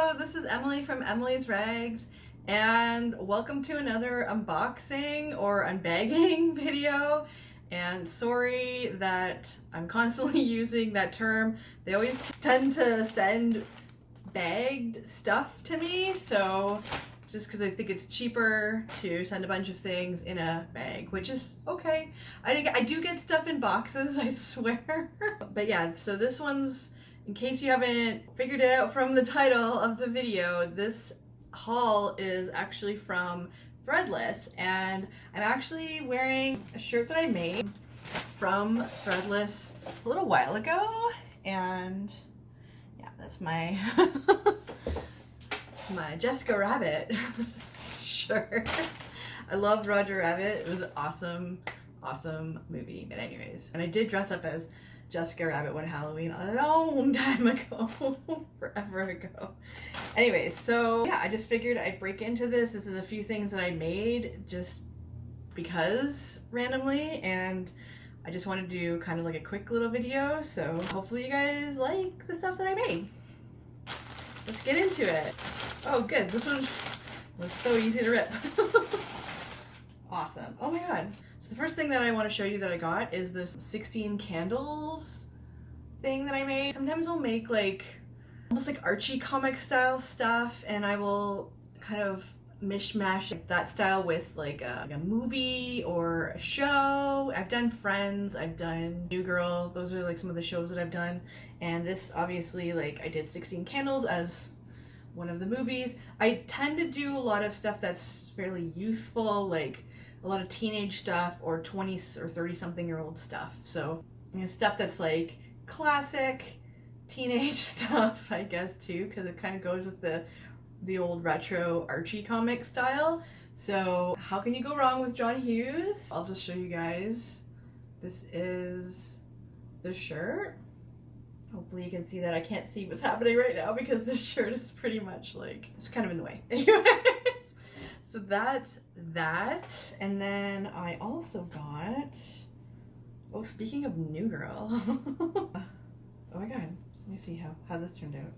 Hello, this is Emily from Emily's Rags, and welcome to another unboxing or unbagging video. And sorry that I'm constantly using that term. They always tend to send bagged stuff to me, so just because I think it's cheaper to send a bunch of things in a bag, which is okay. I do get stuff in boxes, I swear. But yeah, so this one's, in case you haven't figured it out from the title of the video, this haul is actually from Threadless, and I'm actually wearing a shirt that I made from Threadless a little while ago, and yeah, that's my my Jessica Rabbit shirt. I loved Roger Rabbit. It was an awesome movie. But anyways, and I did dress up as Jessica Rabbit one Halloween a long time ago, forever ago. Anyways, so yeah, I just figured I'd break into this. This is a few things that I made just because randomly, and I just wanted to do kind of like a quick little video. So hopefully you guys like the stuff that I made. Let's get into it. Oh good, this one was so easy to rip. Awesome. Oh my god. So the first thing that I want to show you that I got is this 16 candles thing that I made. Sometimes I'll make like almost like Archie Comic style stuff, and I will kind of mishmash that style with like a movie or a show. I've done Friends, I've done New Girl. Those are like some of the shows that I've done. And this obviously, like, I did 16 Candles as one of the movies. I tend to do a lot of stuff that's fairly youthful, like a lot of teenage stuff or 20 or 30 something year old stuff. So stuff that's like classic teenage stuff, I guess, too, because it kind of goes with the old retro Archie Comic style. So how can you go wrong with John Hughes? I'll just show you guys. This is the shirt. Hopefully you can see that. I can't see what's happening right now because this shirt is pretty much like, it's kind of in the way. Anyways, so that's that. And then I also got, oh, speaking of New Girl. Oh my god, let me see how this turned out.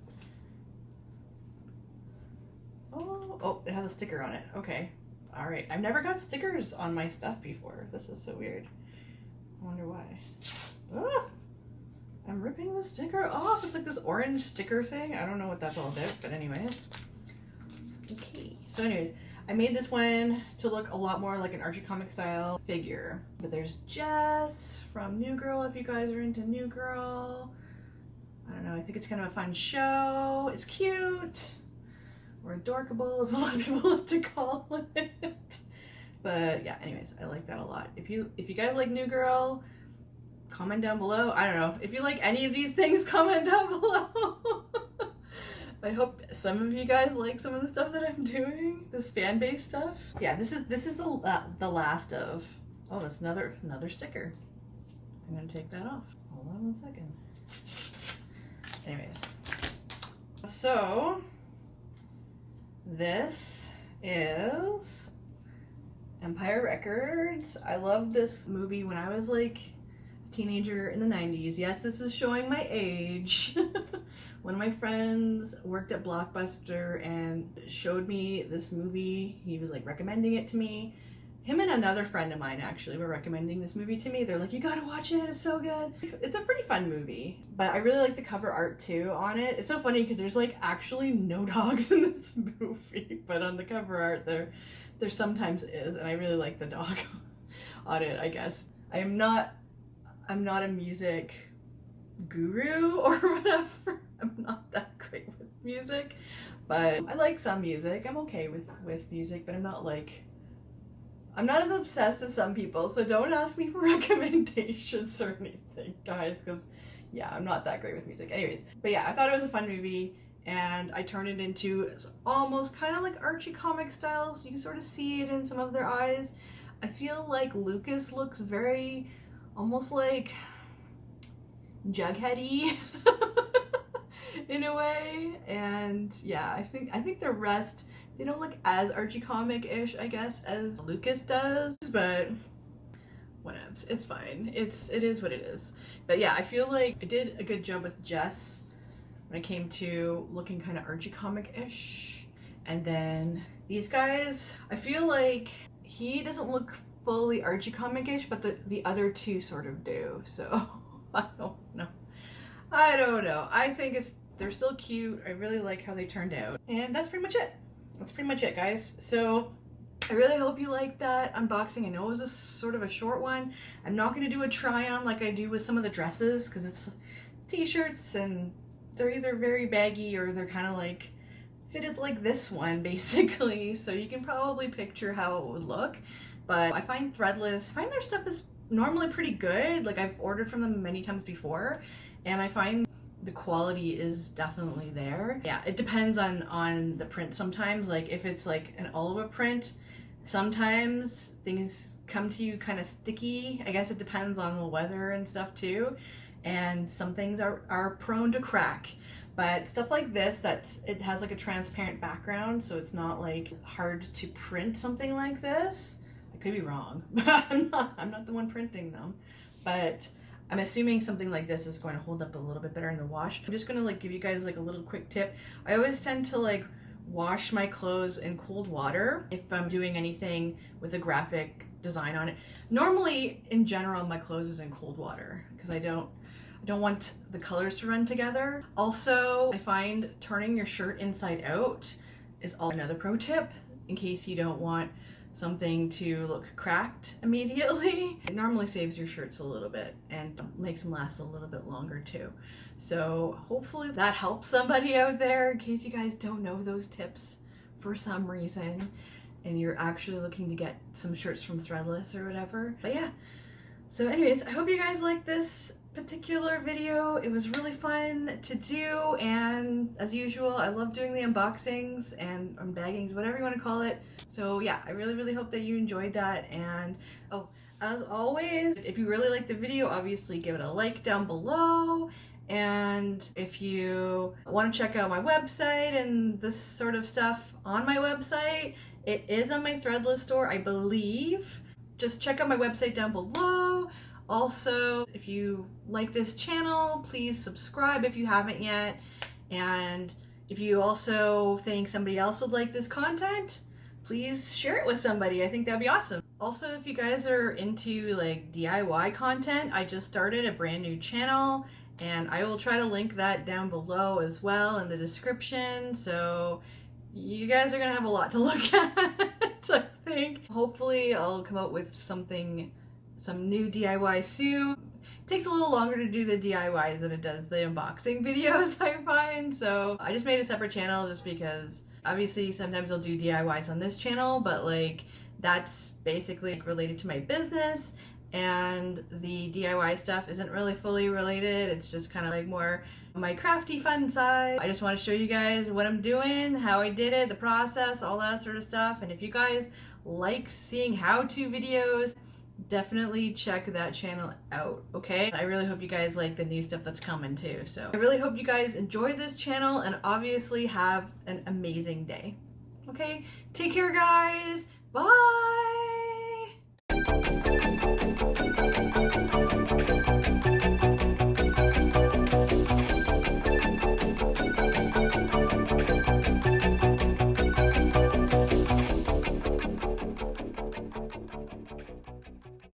Oh, it has a sticker on it. Okay. All right. I've never got stickers on my stuff before. This is so weird. I wonder why. Ah, I'm ripping the sticker off. It's like this orange sticker thing. I don't know what that's all about, but anyways. Okay. So anyways, I made this one to look a lot more like an Archie Comic style figure. But there's Jess from New Girl, if you guys are into New Girl. I don't know. I think it's kind of a fun show. It's cute. Or adorkable, as a lot of people like to call it. But yeah, anyways, I like that a lot. If you guys like New Girl, comment down below. I don't know. If you like any of these things, comment down below. I hope some of you guys like some of the stuff that I'm doing, this fan-based stuff. Yeah, this is the last of. Oh, that's another sticker. I'm gonna take that off. Hold on one second. Anyways, so this is Empire Records. I loved this movie when I was like a teenager in the 90s. Yes, this is showing my age. One of my friends worked at Blockbuster and showed me this movie. He was like recommending it to me. Him and another friend of mine actually were recommending this movie to me. They're like, you gotta watch it, it's so good. It's a pretty fun movie, but I really like the cover art too on it. It's so funny because there's like actually no dogs in this movie, but on the cover art there sometimes is, and I really like the dog on it, I guess. I'm not a music guru or whatever. I'm not that great with music, but I like some music. I'm okay with music, but I'm not as obsessed as some people, so don't ask me for recommendations or anything, guys, because yeah, I'm not that great with music. Anyways, but yeah, I thought it was a fun movie, and I turned it into almost kind of like Archie Comic styles. You can sort of see it in some of their eyes. I feel like Lucas looks very, almost like Jughead-y in a way, and yeah, I think the rest, they don't look as Archie Comic-ish, I guess, as Lucas does, but whatevs. It's fine. It is what it is. But yeah, I feel like I did a good job with Jess when it came to looking kind of Archie Comic-ish. And then these guys, I feel like he doesn't look fully Archie Comic-ish, but the other two sort of do. So I don't know. I think they're still cute. I really like how they turned out. And that's pretty much it. That's pretty much it, guys. So I really hope you liked that unboxing. I know it was a sort of a short one. I'm not going to do a try on like I do with some of the dresses, because it's t-shirts and they're either very baggy or they're kind of like fitted like this one basically. So you can probably picture how it would look. But I find Threadless, their stuff is normally pretty good. Like I've ordered from them many times before, and I find the quality is definitely there. Yeah, it depends on the print sometimes. Like if it's like an olive print, sometimes things come to you kind of sticky. I guess it depends on the weather and stuff too. And some things are prone to crack. But stuff like this, it has like a transparent background, so it's not like hard to print something like this. I could be wrong, but I'm not the one printing them. But I'm assuming something like this is going to hold up a little bit better in the wash. I'm just going to like give you guys like a little quick tip. I always tend to like wash my clothes in cold water if I'm doing anything with a graphic design on it. Normally, in general, my clothes is in cold water because I don't want the colors to run together. Also, I find turning your shirt inside out is another pro tip in case you don't want something to look cracked immediately. It normally saves your shirts a little bit and makes them last a little bit longer too. So hopefully that helps somebody out there in case you guys don't know those tips for some reason and you're actually looking to get some shirts from Threadless or whatever. But yeah, so anyways, I hope you guys like this particular video. It was really fun to do, and as usual, I love doing the unboxings and unbaggings, whatever you want to call it. So yeah, I really hope that you enjoyed that. And oh, as always, if you really liked the video, obviously give it a like down below. And if you want to check out my website and this sort of stuff on my website, it is on my Threadless store, I believe. Just check out my website down below. Also, if you like this channel, please subscribe if you haven't yet. And if you also think somebody else would like this content, please share it with somebody. I think that'd be awesome. Also, if you guys are into like DIY content, I just started a brand new channel, and I will try to link that down below as well in the description. So you guys are gonna have a lot to look at, I think. Hopefully I'll come up with some new DIY soon. It takes a little longer to do the DIYs than it does the unboxing videos, I find. So I just made a separate channel just because obviously sometimes I'll do DIYs on this channel, but like that's basically related to my business, and the DIY stuff isn't really fully related. It's just kind of like more my crafty fun side. I just want to show you guys what I'm doing, how I did it, the process, all that sort of stuff. And if you guys like seeing how-to videos, definitely check that channel out, okay? I really hope you guys like the new stuff that's coming too. So I really hope you guys enjoy this channel and obviously have an amazing day. Okay? Take care, guys. Bye!